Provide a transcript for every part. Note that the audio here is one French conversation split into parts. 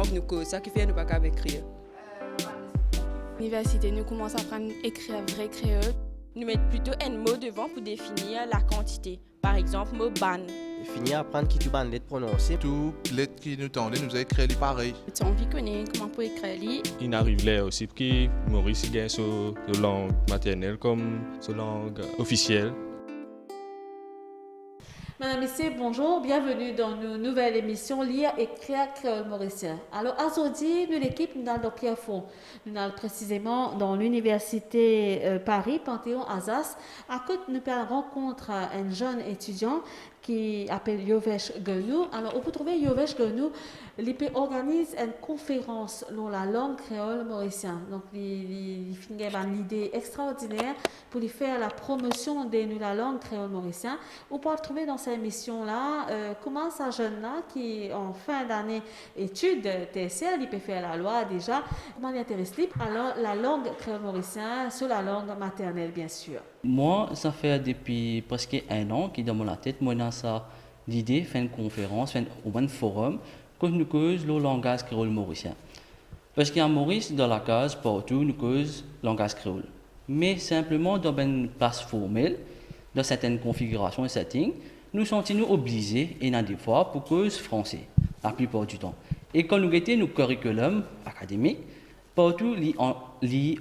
langue nous cause, ça qui fait nous pas qu'à écrire. L'université, nous commençons à apprendre à écrire vrai créole. Nous mettons plutôt un mot devant pour définir la quantité. Par exemple, mot ban. Finir à apprendre qui tu ban lettres prononcées. Toutes les lettres qui nous tendent, nous a écrit les pareil. Tu as envie de connaître comment pour écrire les. Il arrive là aussi que Maurice gagne sa langue maternelle comme sa langue officielle. Madame, Messieurs, bonjour, bienvenue dans une nouvelle émission Lire, écrire créole mauricien. Alors, aujourd'hui, nous, l'équipe, nous allons dans Pierrefonds. Nous allons précisément dans l'université Paris, Panthéon-Assas. À côté, nous rencontre un jeune étudiant qui s'appelle Yovesh Genou. Alors, on peut trouver Yovesh Genou, l'IP organise une conférence dans la langue créole mauricienne. Donc, il fait une idée extraordinaire pour lui faire la promotion de la langue créole mauricienne. On peut trouver dans cette émission-là comment ce jeune-là qui en fin d'année études tertiaires, il peut faire la loi déjà, comment il intéresse alors la langue créole mauricienne sur la langue maternelle, bien sûr. Moi, ça fait depuis presque un an que dans mon tête, moi, j'ai l'idée de faire une conférence, faire un forum, que nous cause le langage créole mauricien. Parce qu'à Maurice, dans la case, partout, nous cause le langage créole. Mais simplement, dans une place formelle, dans certaines configurations et settings, nous sommes obligés, et dans des fois, pour cause français, la plupart du temps. Et quand nous étions nos curriculum académique, partout, lit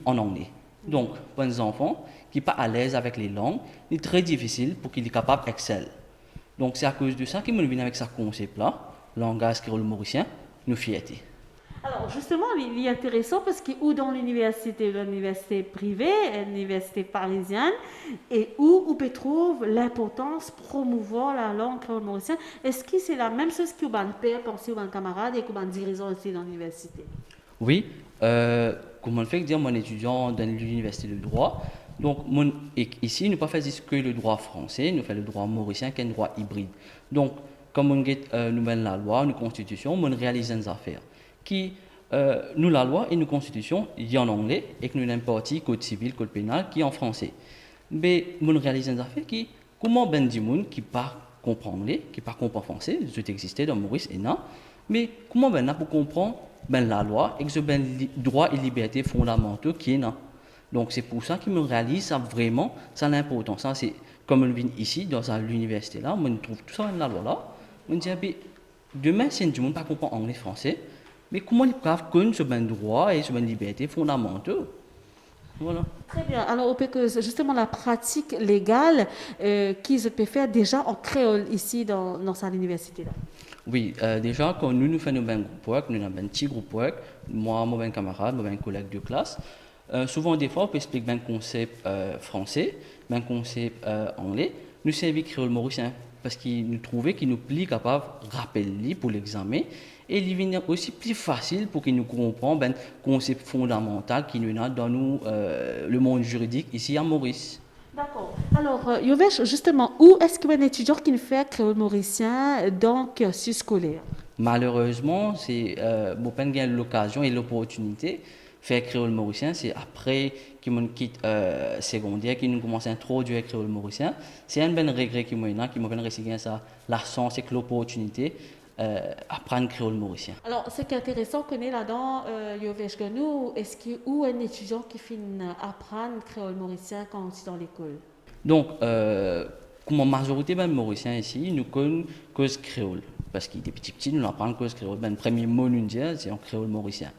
en anglais. Donc, pour les enfants qui ne sont pas à l'aise avec les langues, c'est très difficile pour qu'ils soient capables d'exceller. Donc, c'est à cause de ça qu'ils me viennent avec ce concept-là, langage créole mauricien, nous fierté. Alors, justement, il est intéressant parce que ou dans l'université privée, l'université parisienne, et où on peut trouver l'importance de promouvoir la langue créole mauricienne. Est-ce que c'est la même chose que vous père penser aux camarades et que vous dirigeants aussi dans l'université? Oui, comme on fait dire mon étudiant dans l'université de droit, donc ici nous ne pas faire que le droit français, nous faisons le droit mauricien qui est un droit hybride. Donc comme on nous mène la loi, nous constitution, on réalise des affaires qui nous la loi et nous constitution il y en anglais et que nous avons une partie code civil, code pénal qui est en français. Mais on réalise des affaires qui comment ben du monde qui pas comprendre anglais, qui pas comprendre français, ça existait dans Maurice et non, mais comment ben là pour comprendre ben la loi et que ce ben droit et liberté fondamentaux qui est là. Donc c'est pour ça qu'il me réalise ça vraiment, ça l'important. Ça c'est comme on vient ici dans l'université là, on trouve tout ça dans la loi là. On dit demain si du monde pas comprend anglais français, mais comment ils peuvent connaître ce ben droit et ce ben liberté fondamentaux. Voilà. Très bien. Alors, on peut que justement la pratique légale qu'ils peuvent faire déjà en créole ici dans cette université-là. Oui, déjà, quand nous faisons un groupe work, nous avons un petit groupe work, moi, mon camarade, mon collègue de classe, souvent, des fois, on peut expliquer un concept français, un concept anglais, nous servir créole mauricien, parce qu'il nous trouvait qu'il nous plus capable de rappeler pour l'examen, et il devient aussi plus facile pour qu'il nous comprenne ben concept fondamental qui nous a dans nous, le monde juridique ici à Maurice. D'accord. Alors, Yovesh, justement, où est-ce qu'il y a un étudiant qui fait créole mauricien dans le cursus scolaire? Malheureusement, c'est bon, pas l'occasion et l'opportunité de faire créole mauricien. C'est après qu'ils quitte secondaire qu'ils nous commencent à introduire le créole mauricien. C'est un ben regret qui m'a réussi ça, la chance et l'opportunité apprendre créole mauricien. Alors, ce qui est intéressant qu'on est là-dedans, Yovesh Genou, est-ce qu'il y a un étudiant qui finit apprendre créole mauricien quand on est dans l'école? Donc, comme la majorité des mauriciens ici, nous connaissons cause créole. Parce qu'il est petit, nous apprenons cause créole. Ben, le premier mot nous dit, c'est en créole mauricien.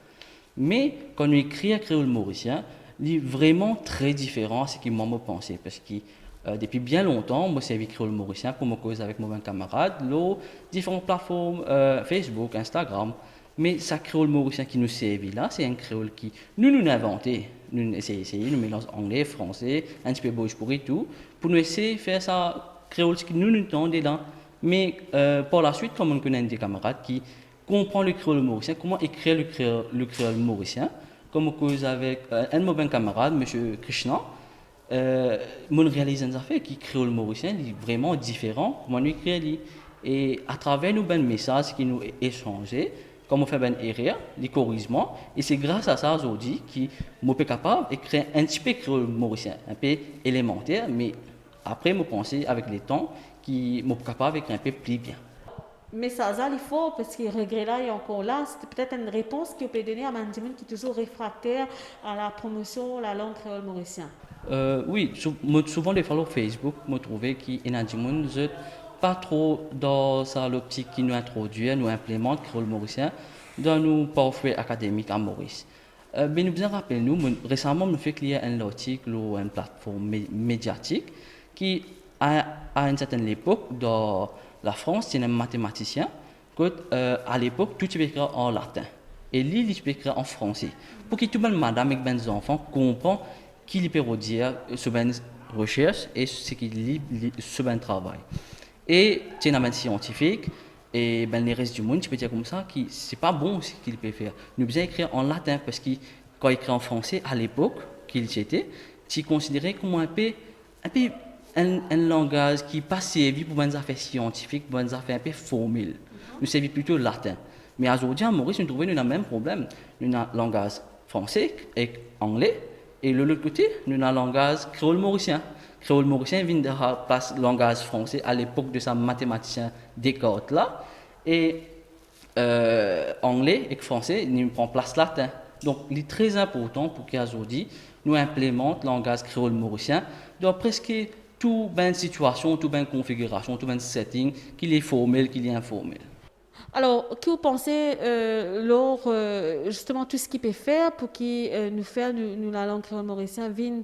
Mais quand nous écrivons créole mauricien, il est vraiment très différent de ce que moi me pensais. Parce que depuis bien longtemps, moi servi créole mauricien pour me causer avec mes camarades, les différentes plateformes, Facebook, Instagram. Mais ça créole mauricien qui nous servit là, c'est un créole qui nous inventé. Nous essayons, nous mélangeons anglais, français, un petit peu bhojpuri tout, pour nous essayer de faire ça créole qui nous entendons là. Mais par la suite, comme on connaît des camarades qui comprennent le créole mauricien, comment écrire le créole mauricien, comme on cause avec un de mes camarades, M. Krishna, mon réalise une affaire qui créole mauricien est vraiment différent, moi nous écrire et à travers nos messages qui nous échangés, comme on fait ben erreur, les corrigements, et c'est grâce à ça aujourd'hui que je suis capable d'écrire un petit peu créole mauricien, un peu élémentaire, mais après je pense avec le temps qui suis capable d'écrire un peu plus bien. Mais ça, il faut, parce que le regret là est encore là, c'est peut-être une réponse que vous pouvez donner à un monde qui est toujours réfractaire à la promotion de la langue créole mauricienne. Oui, souvent les follow Facebook, me trouvais qu'il y a des gens qui pas trop dans l'optique qui nous introduit, nous implémente créole mauricien dans nos pathways académiques à Maurice. Mais nous bien rappelons, récemment, nous fait qu'il y a un article ou une plateforme médiatique qui, à une certaine époque, dans la France, c'est un mathématicien que, à l'époque, tout est écrit en latin. Et lui, il est écrit en français. Pour que tout le monde, madame et les enfants, comprennent qu'il peut dire ce ben recherche et ce qu'il lit ce ben travail. Et c'est un scientifique. Et ben, les restes du monde, je peux dire comme ça, que c'est pas bon ce qu'il peut faire. Nous devons écrire en latin parce que quand il écrit en français, à l'époque qu'il était, c'est considéré comme un langage qui n'est pas servi pour des affaires scientifiques, pour des affaires un peu formelles. Nous servons plutôt le latin. Mais aujourd'hui, à Maurice, nous trouvons le même problème. Nous avons un langage français et anglais, et de l'autre côté, nous avons un langage créole mauricien. Créole mauricien vient de la place langage français à l'époque de sa mathématicien Descartes là, et anglais et français nous prend place latin. Donc, il est très important pour qu'aujourd'hui nous implémente le langage créole mauricien dans presque toute une situation, toute une configuration, tout un setting, qu'il est formel, qu'il est informel. Alors, que vous pensez, justement, tout ce qu'il peut faire pour qu'il nous fasse la langue créole mauricienne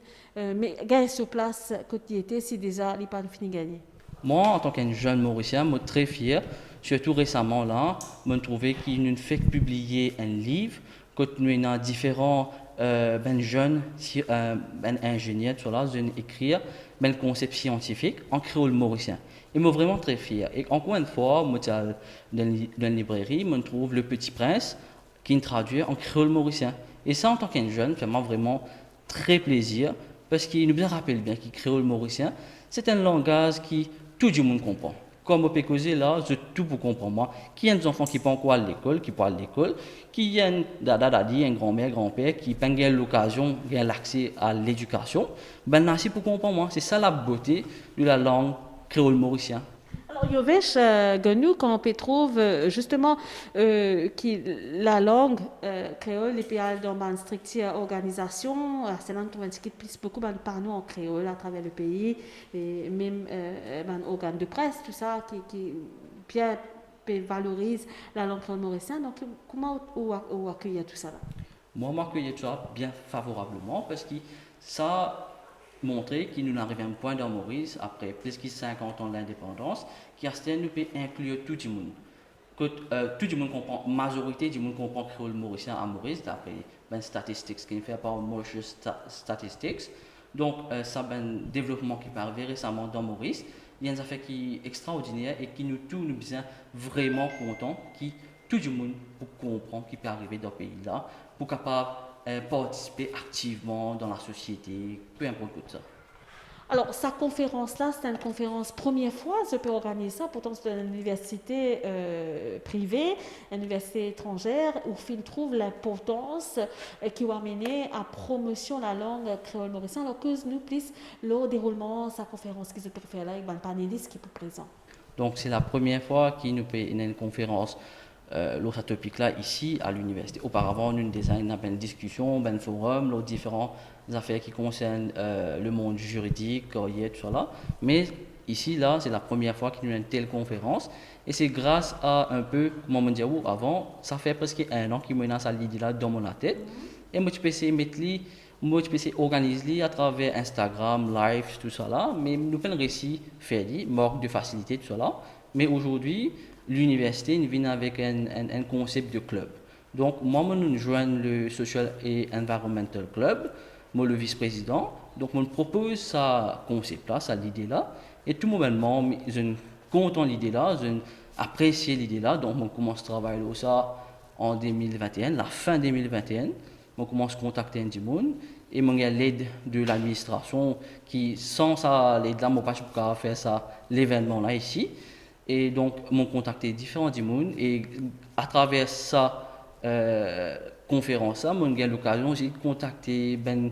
gagner sur place quand il était, si déjà il n'a pas fini de gagner? Moi, en tant qu'un jeune Mauricien, je suis très fier. Surtout récemment, là, je me trouvais qu'il nous fait publier un livre que nous avons différents jeunes ingénieurs sur là, jeunes écrire un concept scientifique en créole mauricien. Et je suis vraiment très fier. Et encore une fois, je suis dans une librairie, je trouve Le Petit Prince qui est traduit en créole mauricien. Et ça, en tant qu'un jeune, ça m'a vraiment très plaisir parce qu'il nous rappelle bien que le créole mauricien, c'est un langage qui tout le monde comprend. Comme on peut causer là, je tout pour comprendre moi. Qui y a des enfants qui parlent quoi à l'école, qui parlent à l'école, qui y a un dada dadi, un grand-mère, grand-père qui ont l'occasion, qui ont l'accès à l'éducation. Ben là, c'est pour comprendre moi. C'est ça la beauté de la langue créole mauricien. Alors, Yovesh Genou, quand on peut trouver justement que la langue créole est dans une stricte organisation, c'est là qu'on plus beaucoup de panneaux en créole à travers le pays, et même organes de presse, tout ça, qui bien valorise la langue créole mauricienne. Donc, comment on accueille tout ça là? Moi, je m'accueille tout ça bien favorablement parce que ça montrer qu'il nous arrive à un point dans Maurice, après plus de 50 ans d'indépendance, qui a nous peut inclure tout le monde. Que tout le monde comprend, la majorité du monde comprend créole mauricien à Maurice, d'après les statistiques qui fait par Mauritius Statistics. Donc, ça c'est un développement qui est arrivé récemment dans Maurice. Il y a des affaires qui sont extraordinaires et qui nous sommes vraiment contents, qui tout le monde pour comprendre qui peut arriver dans ce pays-là, pour capable participer activement dans la société, peu importe tout ça. Alors, sa conférence-là, c'est une conférence première fois, je peux organiser ça, pourtant c'est une université privée, une université étrangère, où il trouve l'importance qui va amener à promotion de la langue créole mauricienne, alors que nous, plus le déroulement de sa conférence, qui se peut faire là, avec un panéliste qui est présent. Donc, c'est la première fois qu'il nous fait une conférence l'autre topic là ici à l'université. Auparavant, nous avons une discussion, un forum, les différentes affaires qui concernent le monde juridique, tout ça là. Mais ici, là, c'est la première fois qu'il y a une telle conférence. Et c'est grâce à un peu, comment me dire, avant, ça fait presque 1 an qu'il me lance l'idée là dans mon tête. Et moi, je peux essayer de mettre moi, je peux essayer d'organiser à travers Instagram, live, tout ça là. Mais nous avons réussi à faire, manque de facilité, tout ça là. Mais aujourd'hui, l'université vient avec un concept de club. Donc, moi, je joins le Social et Environmental Club, moi, le vice-président. Donc, je propose ce concept-là, cette idée-là. Et tout moment, je suis content de l'idée-là, j'apprécie l'idée-là. Donc, on commence à travailler ça en 2021, la fin 2021. On commence à contacter du monde. Et il y a l'aide de l'administration qui, sans ça, l'aide-là, je ne peux pas faire ça, l'événement-là ici. Et donc, m'ont contacté différents du monde et à travers sa conférence, j'ai eu l'occasion de contacter ben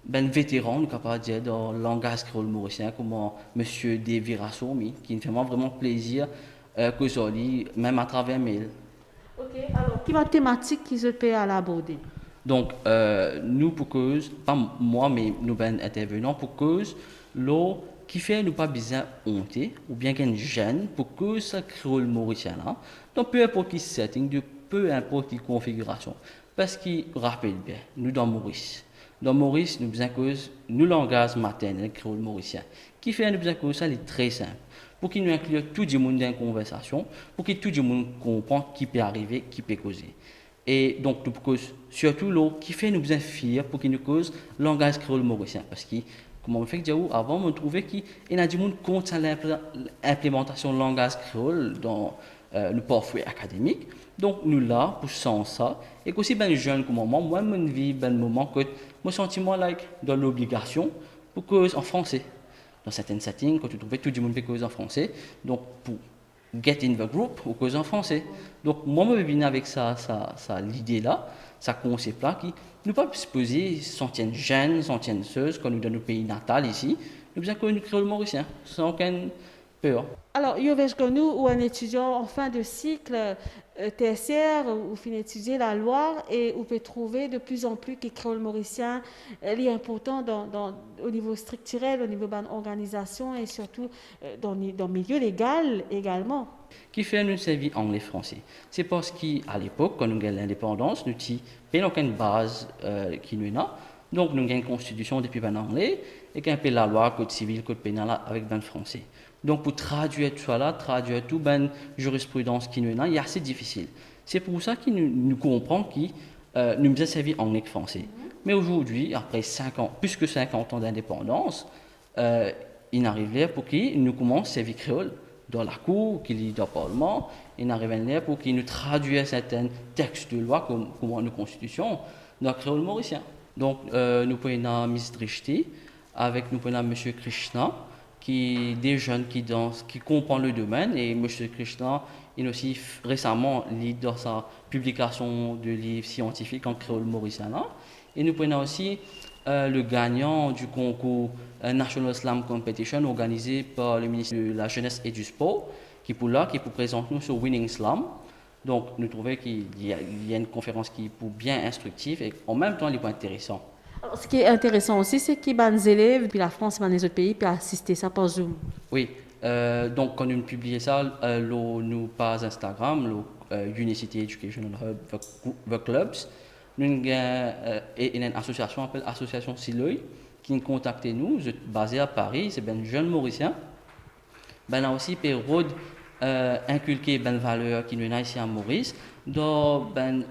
vétéran, nous capable de dire dans le langage créole mauricien, comme M. Devira Soumi, qui me fait vraiment plaisir que ça lit, même à travers mail. Ok, alors, quelle est la thématique qu'ils peuvent aborder? Donc, nous, pour cause, pas moi, mais nous ben intervenants, pour cause, l'eau qui fait nous pas besoin honter, ou bien qu'il y ait une gêne, pour que ça créole mauricien là. Donc, peu importe qui setting, de peu importe qui configuration. Parce qu'il rappelle bien, nous dans Maurice. Dans Maurice, nous besoin cause, nous langage maternel créole mauricien. Qui fait nous besoin cause, ça est très simple. Pour qu'il nous inclue tout le monde dans une conversation, pour que tout le monde comprenne qui peut arriver, qui peut causer. Et donc, nous cause surtout l'eau qui fait nous besoin fiers pour qu'il nous cause langage créole mauricien. Parce que, comme on fait dire avant, on trouvait qu'il y a du monde contre l'implémentation de langage créole dans le portefeuille académique. Donc, nous là, pour sens ça, et qu'aussi, ben, jeune comme moi, je vis ben moment que mon sentiment, like, dans l'obligation, pour cause en français. Dans certaines settings, quand tu trouvais tout le monde fait cause en français, donc pour get in the group, ou cause en français. Donc, moi, je viens avec ça l'idée-là, ça concept-là, qui ne pas se poser centaines jeunes, centaines seuses, quand nous dans nos pays natal ici, nous besoin que nous créons le mauricien, sans aucune peur. Alors, Yovesh Gonou, ou un étudiant en fin de cycle tertiaire, ou fin d'étudier la Loire, et on peut trouver de plus en plus que le créole mauricien est important au niveau structurel, au niveau de l'organisation, et surtout dans le milieu légal également. Qui fait nous servir anglais-français. C'est parce qu'à l'époque, quand nous avons l'indépendance, nous n'avons aucune base qui nous a. Donc, nous avons une constitution depuis en anglais et qu'un peu la loi, code civil, code pénal avec ben français. Donc, pour traduire tout ça là, traduire tout ben jurisprudence qui nous a, il est assez difficile. C'est pour ça que nous comprenons que nous avons servi anglais-français. Mais aujourd'hui, après 5 ans, plus que 50 ans d'indépendance, il arrive là pour qu'il nous commence à servir créole dans la cour, qu'il lit dans le Parlement, il arrive là pour qu'il nous traduise certains textes de loi comme nos constitutions dans le créole mauricien. Donc, nous prenons Miss Drishti, avec nous prenons M. Krishna, qui des jeunes qui dansent, qui comprennent le domaine, et M. Krishna, il aussi récemment lit dans sa publication de livres scientifiques en créole mauricien. Et nous prenons aussi le gagnant du concours National Slam Competition organisé par le ministre de la Jeunesse et du Sport, qui pour présenter nous sur Winning Slam. Donc, nous trouvons qu'il y a une conférence qui est pour bien instructive et en même temps, elle est pas intéressante. Alors, ce qui est intéressant aussi, c'est qu'il y a des élèves, puis la France, puis les autres pays, puis assister ça par Zoom. Oui, donc quand nous publions ça, nous par Instagram, Unicity Educational Hub, the clubs, nous avons une association appelée Association Siloy qui nous contacte nous, basée à Paris, c'est un jeune Mauricien. Ben a aussi pour inculquer ben valeurs qui nous ont ici à Maurice, dans ben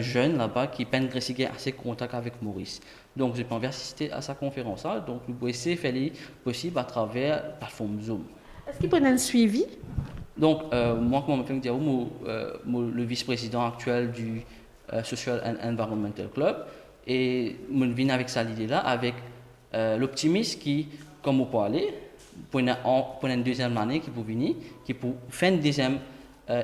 jeunes là-bas qui peuvent rester assez contact avec Maurice. Donc je peux assister à sa conférence là, donc nous pouvons essayer de faire les possible à travers la plateforme Zoom. Est-ce qu'il peut y avoir un suivi? Donc moi comme je dire, le vice-président actuel du Social and Environmental Club, et je viens avec ça l'idée-là, avec l'optimisme qui, comme on peut aller, pour une deuxième année qui peut venir, qui peut faire une deuxième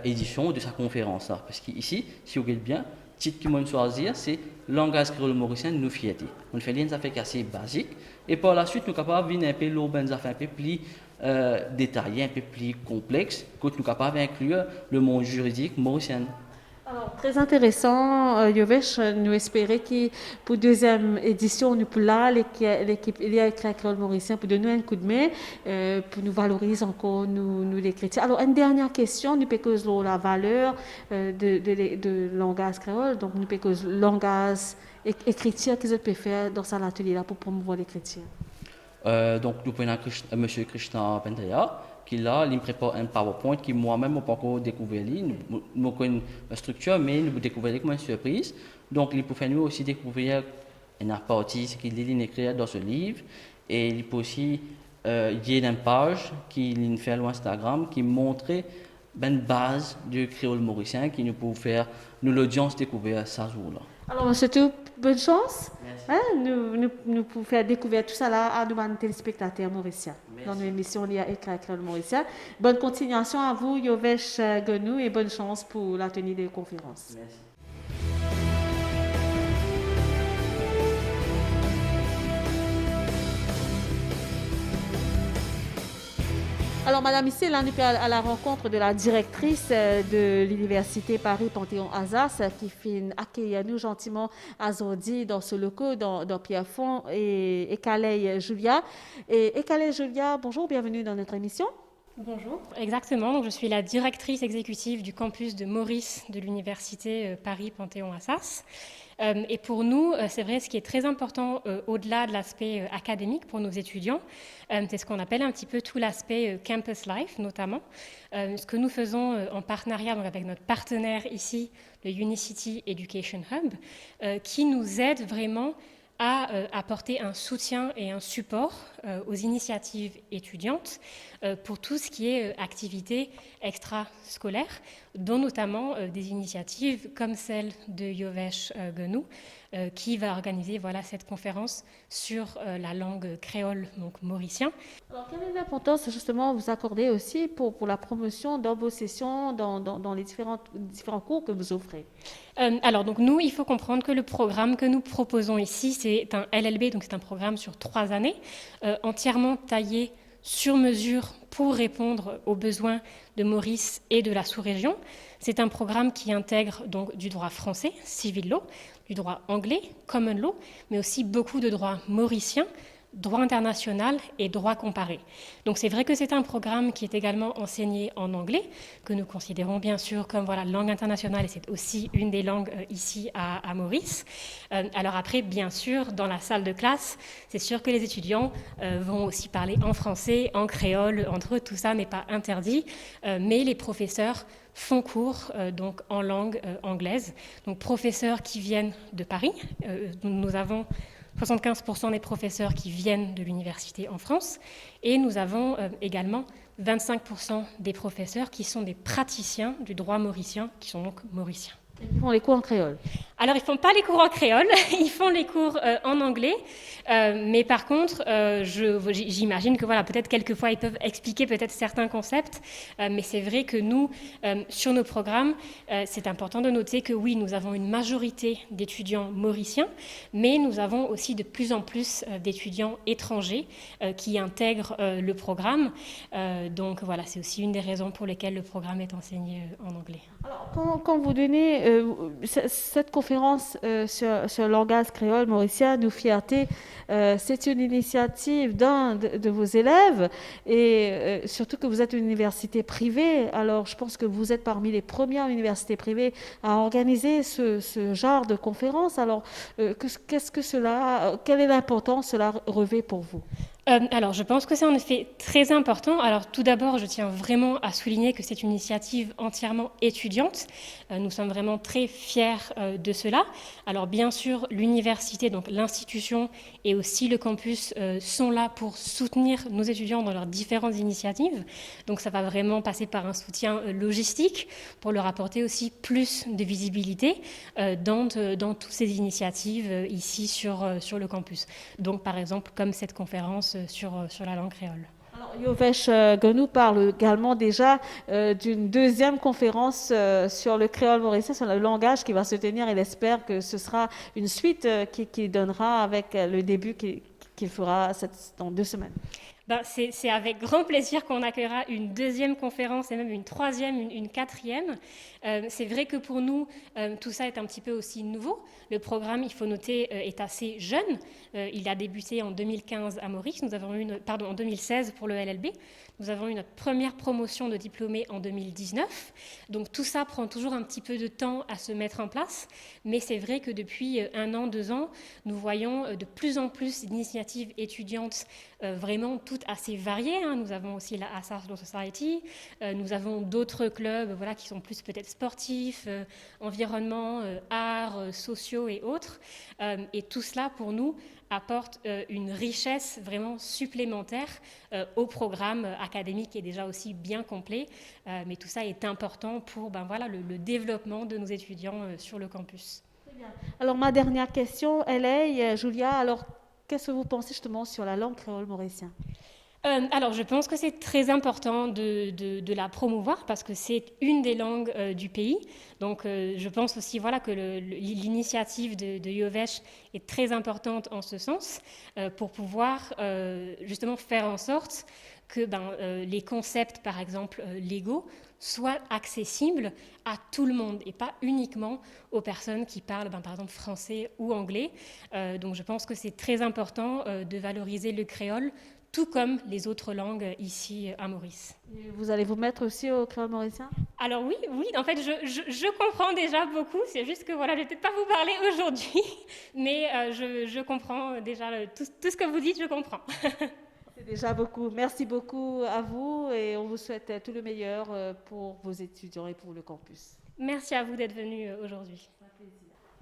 édition de sa conférence. Là. Parce qu'ici, si vous regardez bien, le titre que je choisir, c'est Langage créole mauricien de nos fiertés. On fait des affaires assez basiques, et par la suite, nous sommes capables de venir un peu l'urbaine affaires un peu plus détaillées, un peu plus complexes, que nous sommes capables d'inclure le monde juridique mauricien. Alors, très intéressant, Yovesh. Nous espérons que pour la deuxième édition, nous pouvons là, l'équipe Lia Créole mauricien, pour donner un coup de main, pour nous valoriser encore nous les chrétiens. Alors, une dernière question, nous pouvons la valeur de langage créole, donc nous pouvons langage écriture qu'ils peuvent faire dans cet atelier-là pour promouvoir les chrétiens. Donc, nous prenons M. Krishna Pendaya, qui là, il me prépare un PowerPoint qui moi-même n'ai pas encore découvert. Nous connaissons une structure, mais nous découvrons comme une surprise. Donc, il peut faire nous aussi découvrir une partie ce qu'il écrit dans ce livre. Et il peut aussi y a une page qu'il fait sur Instagram qui montre une base du créole mauricien qui nous peut faire nous l'audience découvrir ça jour-là. Alors, monsieur tout, bonne chance. Merci. Nous pouvons faire découvrir tout ça là à nos téléspectateurs mauriciens. Merci. Dans nos émissions Lia et Créole mauricien. Bonne continuation à vous, Yovesh Gonou, et bonne chance pour la tenue des conférences. Merci. Alors, Madame, ici, là, nous sommes à la rencontre de la directrice de l'Université Paris Panthéon-Assas qui fait accueillir nous gentiment aujourd'hui dans ce local, dans Pierrefonds et Calais Julia. Et Calais Julia, bonjour, bienvenue dans notre émission. Bonjour, exactement. Donc, je suis la directrice exécutive du campus de Maurice de l'Université Paris Panthéon-Assas. Et pour nous, c'est vrai, ce qui est très important au-delà de l'aspect académique pour nos étudiants, c'est ce qu'on appelle un petit peu tout l'aspect campus life, notamment. Ce que nous faisons en partenariat donc avec notre partenaire ici, le Unicity Education Hub, qui nous aide vraiment à apporter un soutien et un support aux initiatives étudiantes pour tout ce qui est activités extrascolaires, dont notamment des initiatives comme celle de Yovesh Genou, qui va organiser cette conférence sur la langue créole, donc mauricien. Alors, quelle est l'importance justement vous accordez aussi pour la promotion dans vos sessions, dans les différents cours que vous offrez? Alors, donc nous, il faut comprendre que le programme que nous proposons ici, c'est un LLB, donc c'est un programme sur 3 années, entièrement taillé sur mesure pour répondre aux besoins de Maurice et de la sous-région. C'est un programme qui intègre donc du droit français, civil law, du droit anglais, common law, mais aussi beaucoup de droit mauricien, droit international et droit comparé. Donc c'est vrai que c'est un programme qui est également enseigné en anglais, que nous considérons bien sûr comme langue internationale, et c'est aussi une des langues ici à Maurice. Alors après, bien sûr, dans la salle de classe, c'est sûr que les étudiants vont aussi parler en français, en créole, entre eux, tout ça n'est pas interdit, mais les professeurs font cours donc en langue anglaise. Donc professeurs qui viennent de Paris, nous avons 75% des professeurs qui viennent de l'université en France, et nous avons également 25% des professeurs qui sont des praticiens du droit mauricien, qui sont donc mauriciens. Ils font les cours en créole? Alors, ils ne font pas les cours en créole, ils font les cours en anglais, mais par contre, j'imagine que peut-être quelquefois ils peuvent expliquer peut-être certains concepts, mais c'est vrai que nous, sur nos programmes, c'est important de noter que oui, nous avons une majorité d'étudiants mauriciens, mais nous avons aussi de plus en plus d'étudiants étrangers qui intègrent le programme. Donc voilà, c'est aussi une des raisons pour lesquelles le programme est enseigné en anglais. Alors, quand vous donnez cette conférence sur le langage créole mauricien, nos fiertés, c'est une initiative d'un de vos élèves, et surtout que vous êtes une université privée. Alors, je pense que vous êtes parmi les premières universités privées à organiser ce genre de conférence. Alors, quelle est l'importance cela revêt pour vous? Alors, je pense que c'est en effet très important. Alors, tout d'abord, je tiens vraiment à souligner que c'est une initiative entièrement étudiante. Nous sommes vraiment très fiers de cela. Alors, bien sûr, l'université, donc l'institution et aussi le campus sont là pour soutenir nos étudiants dans leurs différentes initiatives. Donc, ça va vraiment passer par un soutien logistique pour leur apporter aussi plus de visibilité dans toutes ces initiatives ici sur le campus. Donc, par exemple, comme cette conférence sur la langue créole. Alors, Yovesh Genou parle également déjà d'une deuxième conférence sur le créole mauricien, sur le langage qui va se tenir. Il espère que ce sera une suite qui donnera avec le début qu'il fera dans 2 semaines. C'est avec grand plaisir qu'on accueillera une deuxième conférence et même une troisième, une quatrième. C'est vrai que pour nous, tout ça est un petit peu aussi nouveau. Le programme, il faut noter, est assez jeune. Il a débuté en 2015 à Maurice. Nous avons en 2016 pour le LLB. Nous avons eu notre première promotion de diplômés en 2019. Donc tout ça prend toujours un petit peu de temps à se mettre en place. Mais c'est vrai que depuis 1 an, 2 ans, nous voyons de plus en plus d'initiatives étudiantes vraiment toutes assez variées. Nous avons aussi la Assas Law Society. Nous avons d'autres clubs qui sont plus peut-être sportifs, environnement, arts, sociaux et autres. Et tout cela, pour nous, apporte une richesse vraiment supplémentaire au programme académique qui est déjà aussi bien complet. Mais tout ça est important pour le développement de nos étudiants sur le campus. Très bien. Alors, ma dernière question, elle est, Julia, alors qu'est-ce que vous pensez justement sur la langue créole mauricienne? Alors, je pense que c'est très important de la promouvoir parce que c'est une des langues du pays. Donc, je pense aussi voilà, que l'initiative de Yovesh est très importante en ce sens pour pouvoir justement faire en sorte que les concepts, par exemple, légaux, soient accessibles à tout le monde et pas uniquement aux personnes qui parlent, par exemple, français ou anglais. Donc, je pense que c'est très important de valoriser le créole, tout comme les autres langues ici à Maurice. Et vous allez vous mettre aussi au créole mauricien? Alors oui, en fait, je comprends déjà beaucoup, c'est juste que voilà, je ne vais peut-être pas vous parler aujourd'hui, mais je comprends déjà tout ce que vous dites, je comprends. C'est déjà beaucoup. Merci beaucoup à vous et on vous souhaite tout le meilleur pour vos étudiants et pour le campus. Merci à vous d'être venu aujourd'hui.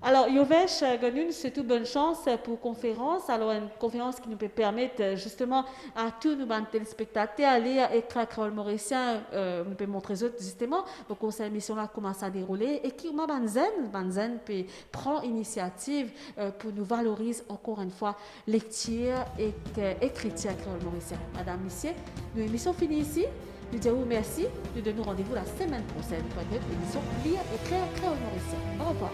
Alors, Yovesh Gonun, c'est toute bonne chance pour conférence. Alors, une conférence qui nous peut permettre justement à tous nos téléspectateurs d'aller écrire créole mauricien, nous peut montrer eux justement. Donc, cette mission-là commence à dérouler et qui, Banzen peut prendre initiative pour nous valoriser encore une fois lecture et écriture créole mauricien. Madame, Messieurs, notre émission finit ici. Nous disons merci. Nous donnons rendez-vous la semaine prochaine pour notre émission Lire et écrire créole mauricien. Au revoir.